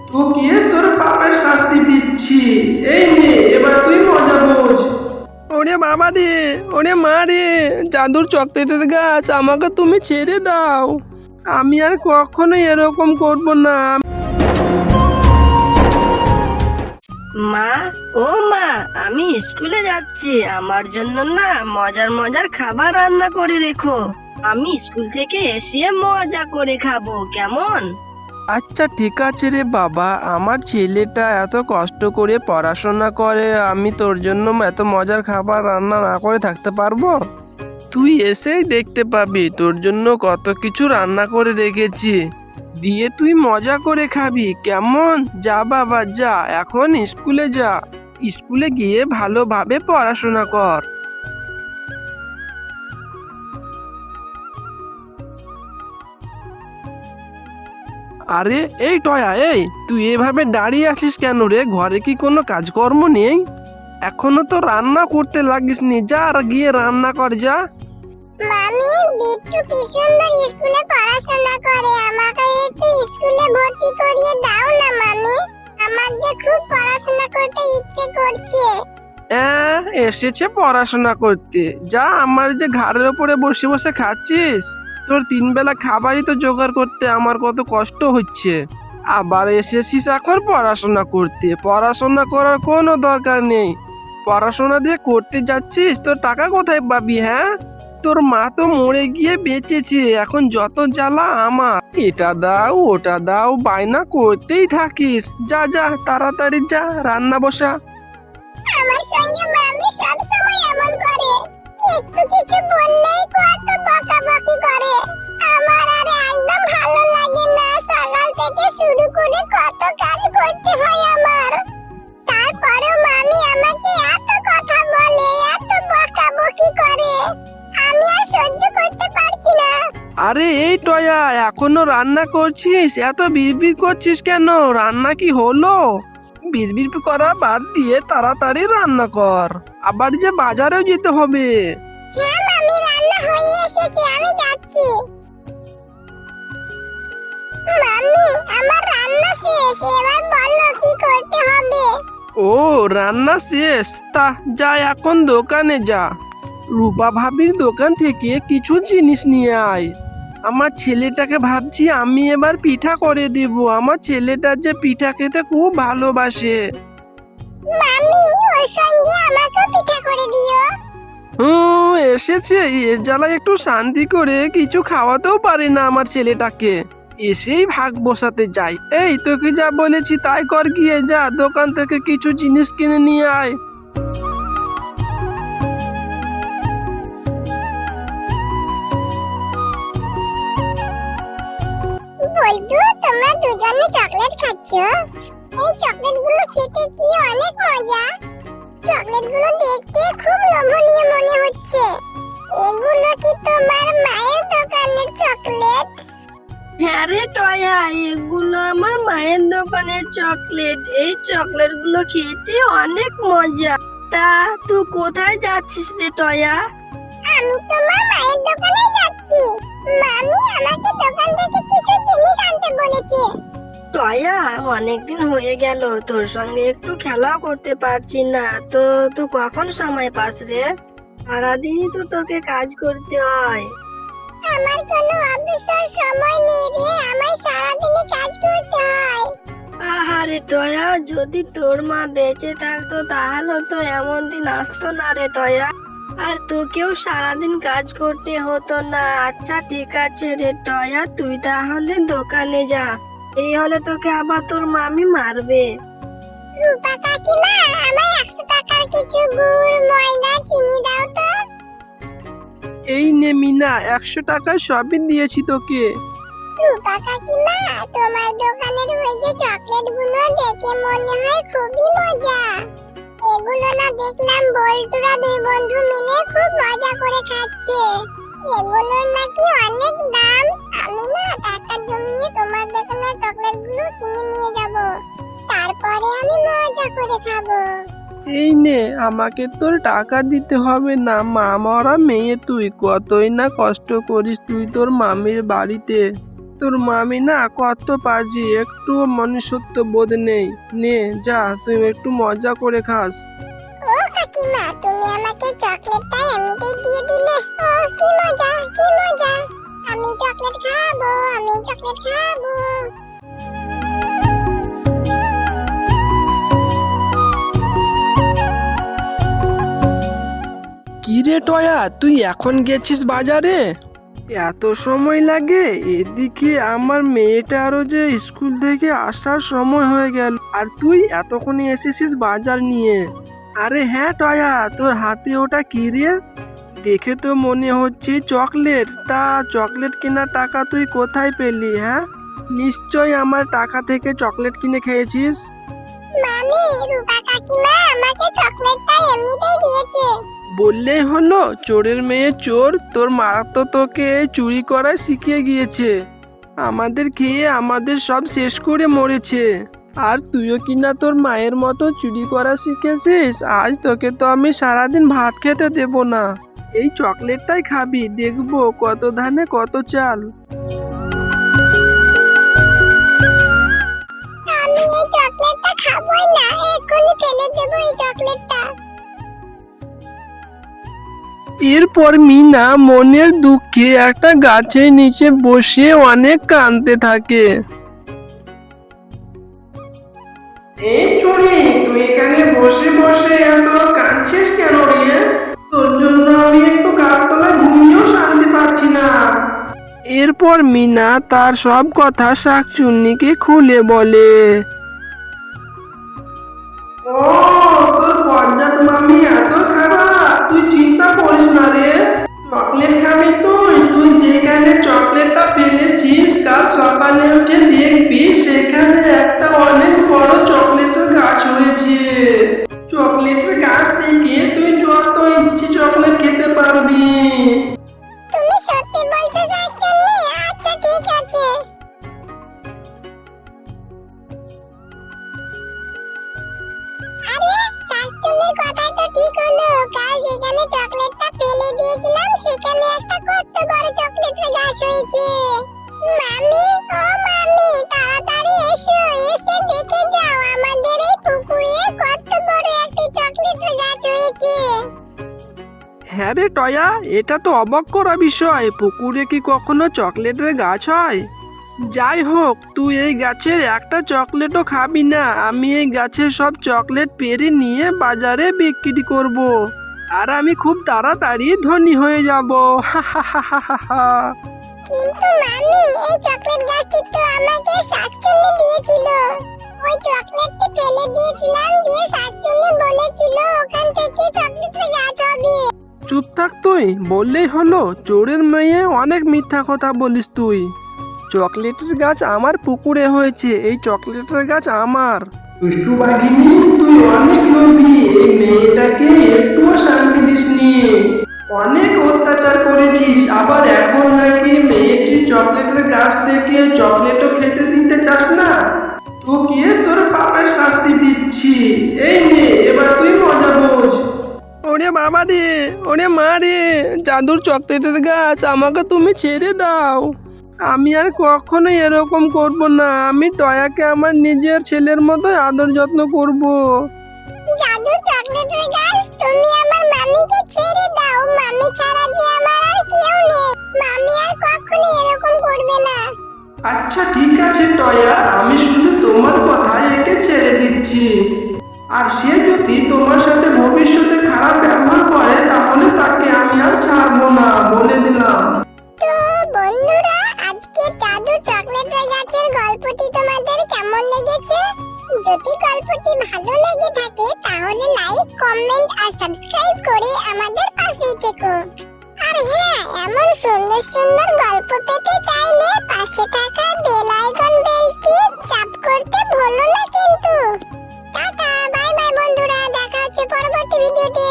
তোকে তোর পাপের শাস্তি দিচ্ছি। এই নে, এবার তুই মজা বোঝ। ওরে বাবা রে, ওরে মা রে, জাদুর চকলেটের গাছ, আমাকে তুমি ছেড়ে দাও। আমি আর কখনো এরকম করব না। মা, ও মা, আমি স্কুলে যাচ্ছি, আমার জন্য না মজার মজার খাবার রান্না করে রেখো। আমি স্কুল থেকে এসে মজা করে খাবো, কেমন? আচ্ছা ঠিক আছে রে বাবা, আমার ছেলেটা এত কষ্ট করে পড়াশোনা করে, আমি তোর জন্য এত মজার খাবার রান্না না করে থাকতে পারবো? তুই এসেই দেখতে পাবি তোর জন্য কত কিছু রান্না করে রেখেছি, দিয়ে তুই মজা করে খাবি, কেমন? যা বাবা যা, এখন স্কুলে যা, স্কুলে গিয়ে ভালোভাবে পড়াশোনা কর। আরে এই টয়া, এই তুই এভাবে দাঁড়িয়ে আছিস কেন রে? ঘরে কি কোনো কাজকর্ম নেই? এখনো তো রান্না করতে লাগিসনি, যা আর গিয়ে রান্না কর যা। মামি, বিট্টু কি সুন্দর স্কুলে পড়াশোনা করে, আমাকে একটু স্কুলে ভর্তি করিয়ে দাও না মামি। আমার যে খুব পড়াশোনা করতে ইচ্ছে করছে। এসেছে পড়াশোনা করতে, যা। আমার যে ঘাড়ের ওপরে বসে বসে খাচ্ছিস, তোর 3 বেলা খাবারই তো জোগাড় করতে আমার কত কষ্ট হচ্ছে, আবার এসেছিস এখন পড়াশোনা করতে। পড়াশোনা করার কোনো দরকার নেই, পড়াশোনা দিয়ে করতে যাচ্ছিস, তোর টাকা কোথায় পাবি? হ্যাঁ, তোর মা তো মরে গিয়ে বেঁচেছে, এখন যত জ্বালা আমার। এটা দাও ওটা দাও, বায়না করতেই থাকিস। যা যা, তাড়াতাড়ি যা, রান্না বসা। আমার সঙ্গে মামি সব সময় এমন করে, একটু কিছু বললেই কত বকাবকি করে। আমার আর একদম ভালো লাগে না, সকাল থেকে শুরু করে কত কাজ করতে হয় আমার। তারপরেও মামি আমাকে এত কথা বলে, এত বকাবকি করে, আমি আর সহ্য করতে পারছি না। আরে এই টয়া, এখনো রান্না করছিস? এত বিড়বিড় করছিস কেন? রান্না কি হলো? বিড়বিড় করা বাদ দিয়ে তাড়াতাড়ি রান্না কর, আবার যে বাজারেও যেতে হবে। হ্যাঁ মামি, রান্না হয়ে এসেছে, আমি যাচ্ছি। মামি, আমার রান্না শেষ, এবার বলো কি করতে হবে। ও, রান্না শেষ? তা যা, এখন দোকানে যা, রূপা ভাবির দোকান থেকে কিছু জিনিস নিয়ে আয়। আমার ছেলেটাকে ভাবছি আমি এবার পিঠা করে দেব, আমার ছেলেটা যে পিঠা খেতে খুব ভালোবাসে। মামি, ওর সঙ্গে আমাকে পিঠা করে দিও। এসেছে, এর জ্বালায় একটু শান্তি করে কিছু খাওয়াতেও পারে না আমার ছেলেটাকে, এসেই ভাগ বসাতে যাই। এই তোকে যা বলেছি তাই কর, গিয়ে যা দোকান থেকে কিছু জিনিস কিনে নিয়ে আয়। বল্টু, তোমরা দুজনে চকলেট খাচ্ছ? এই চকলেটগুলো খেতে কি অনেক মজা। চকলেটগুলো দেখতে খুব লোভনীয় মনে হচ্ছে। এগুলো কি তোমার মায়ের দোকানের চকলেট? হ্যাঁ রে টয়া, এগুলো আমার মায়ের দোকানের চকলেট। এই চকলেটগুলো খেতে অনেক মজা। তা তুই কোথায় যাচ্ছিস রে টয়া? আমি তোমার মায়ের দোকানে যাচ্ছি। মামি আমাকে দোকান থেকে কিছু জিনিস আনতে বলেছে। টয়া, অনেকদিন হয়ে গেল তোর সঙ্গে একটু খেলাও করতে পারছি না, তো তুই কখন সময় পাস রে? সারাদিনই তো তোকে কাজ করতে হয়। আমার কোনো অবসর সময় নেই রে, আমায় সারাদিনই কাজ করতে হয়। আহারে টয়া, যদি তোর মা বেঁচে থাকতো তাহলে তো এমন দিন আসতো না রে টয়া, আর তোকেও সারাদিন কাজ করতে হতো না। আচ্ছা ঠিক আছে রে টয়া, তুই তাহলে দোকানে যা, এই হলে তোকে আবার তোর মামি মারবে। রূপা কাকিমা, আমায় 100 টাকার কিছু গুড়, ময়দা, চিনি দাও তো। এই নে মিনা, 100 টাকা সবই দিয়েছি তোকে। রূপা কাকিমা, তোমার দোকানের ওই যে চকলেটগুলো দেখে মনে হয় খুবই মজা। এগুলো না দেখলাম বল্টুরা 2 বন্ধু মিলে খুব মজা করে খাচ্ছে। এগুলোর নাকি অনেক দাম। আমি না টাকা জমিয়ে তোমার দোকানের চকলেটগুলো কিনে নিয়ে যাব, তারপরে আমি মজা করে খাবো। এই নে, আমাকে তোর টাকা দিতে হবে না, মা মরা মেয়ে তুই, কতই না কষ্ট করিস তুই তোর মামির বাড়িতে। তোর মামি না কত পাজি, একটু মনুষ্যত্ব বোধ নেই। নে যা, তুই একটু মজা করে খাস। ও কাকিমা, তুমি আমাকে চকলেটটা এমনিতেই দিয়ে দিলে। ও কি মজা, কি মজা। আমি চকলেট খাবো, আমি চকলেট খাবো। কি রে টয়া, তুই এখন গেছিস বাজারে? এত সময় লাগে? এদিকে আমার মেয়েটারও যে স্কুল থেকে আসার সময় হয়ে গেল, আর তুই এতক্ষণে এসেছিস বাজার নিয়ে। আরে হ্যাঁ টয়া, তোর হাতে ওটা কি রে? দেখে তো মনে হচ্ছে চকলেট। তা চকলেট কেনার টাকা তুই কোথায় পেলি? হ্যাঁ, নিশ্চয় আমার টাকা থেকে চকলেট কিনে খেয়েছিস। মামি, রূপা কাকিমা আমাকে চকলেটটা এমনিতেই দিয়েছে। বললেই হলো, চোরের মেয়ে চোর। তোর মা তো তোকে চুরি করা শিখিয়ে গিয়েছে, আমাদের খেয়ে আমাদের সব শেষ করে মরেছে। আর তুইও কিনা তোর মায়ের মতো চুরি করা শিখেছিস। আজ তোকে তো আমি সারাদিন ভাত খেতে দেব না, এই চকলেটটাই খাবি, দেখবো কত ধানে কত চাল। আমি এই চকলেটটা খাবোই না, এক্ষুনি ফেলে দেবো এই চকলেটটা। এরপর মিনা মনের দুঃখে একটা গাছের নিচে বসে অনেক কাঁদতে থাকে। এই চুড়ি, তুই এখানে বসে বসে এত কাঁদছিস কেন রে? তোর জন্য আমি একটু গাছতলায় ঘুমিয়েও শান্তি পাচ্ছি না। এরপর মিনা তার সব কথা শাকচুন্নিকে খুলে বলে। ও, তোর পঞ্চায়েত মামি এত খারাপ? তুই চিন্তা করিস না রে, চকলেট খাবি তুই। তুই যেখানে চকলেটটা ফেলেছিস, কাল সকালে উঠে দেখবি সেখানে একটা অনেক বড় চকলেটের গাছ হয়েছে। চকলেটের গাছ থেকে তুই যত ইচ্ছে চকলেট খেতে পারবি। তুমি সত্যি বলছো শাকচুন্নি? আচ্ছা ঠিক আছে। আরে শাকচুন্নির কথাই তো ঠিক হলো। কাল যেখানে চকলেটটা ফেলে দিয়েছিলাম সেখানে একটা কত বড় চকলেটের গাছ হয়েছে। মামি, ও মামি, তাড়াতাড়ি এসো, এসে দেখে যাও আমাদের এই পুকুরে কত বড় একটা চকলেটের গাছ হয়েছে। হ্যাঁ রে টয়া, এটা তো অবাক করা বিষয়। পুকুরে কি কখনো চকলেটের গাছ হয়? যাই হোক, তুই এই গাছের একটা চকলেটও খাবি না। আমি এই গাছের সব চকলেট পেরে নিয়ে বাজারে বিক্রি করব, আর আমি খুব তাড়াতাড়ি ধনী হয়ে যাব। কিন্তু মামি, এই চকলেট গাছটি তো আমাকে শাকচুন্নি দিয়েছিল। ওই চকলেটটি ফেলে দিয়েছিলাম, দিয়ে শাকচুন্নি বলেছিল ওখান থেকে চকলেটের গাছ হবে। চুপ থাক তুই, বললেই হলো। চোরের মেয়ে, অনেক মিথ্যা কথা বলিস তুই। চকলেটের গাছ আমার পুকুরে হয়েছে, এই চকলেটের গাছ আমার। দুষ্টু বাঘিনী, তুই অনেক লোভী। এই মেয়েটাকে একটুও শান্তি দিসনি, অনেক অত্যাচার করেছিস। আবার এখন নাকি মেয়েটির চকলেটের গাছ থেকে চকলেটও খেতে দিতে চাস না? তোকে তোর পাপের শাস্তি দিচ্ছি। এই নে, এবার তুই মজা বোঝ। ওরে বাবা রে, ওরে মা রে, জাদুর চকলেটের গাছ, আমাকে তুমি ছেড়ে দাও। আমি আর কখনো এরকম করব না। আমি টয়াকে আমার নিজের ছেলের মতো আদর যত্ন করব। জাদুর চকলেটের গাছ, তুমি আমার মামিকে ছেড়ে দাও। মামি ছাড়া যে আমার আর কেউ নেই। মামি আর কখনো এরকম করবে না। আচ্ছা ঠিক আছে টয়া, আমি শুধু তোমার কথায় একে ছেড়ে দিচ্ছি। আর সে যদি তোমার সাথে ভবিষ্যতে খারাপ ব্যবহার করে, তাহলে তাকে আমি আর ছাড়বো না, বলে দিলাম। তো বন্ধুরা, আজকে জাদুর চকলেটের গাছের গল্পটি তোমাদের কেমন লেগেছে? যদি গল্পটি ভালো লেগে থাকে তাহলে লাইক, কমেন্ট আর সাবস্ক্রাইব করে আমাদের পাশেই থেকো। আর হ্যাঁ, এমন সুন্দর সুন্দর গল্প পেতে চাইলে পাশে থাকা বেল আইকন বেলটি চাপ করতে ভুলো না কিন্তু। টাটা, বাই বাই বন্ধুরা, দেখা হচ্ছে পরবর্তী ভিডিওতে।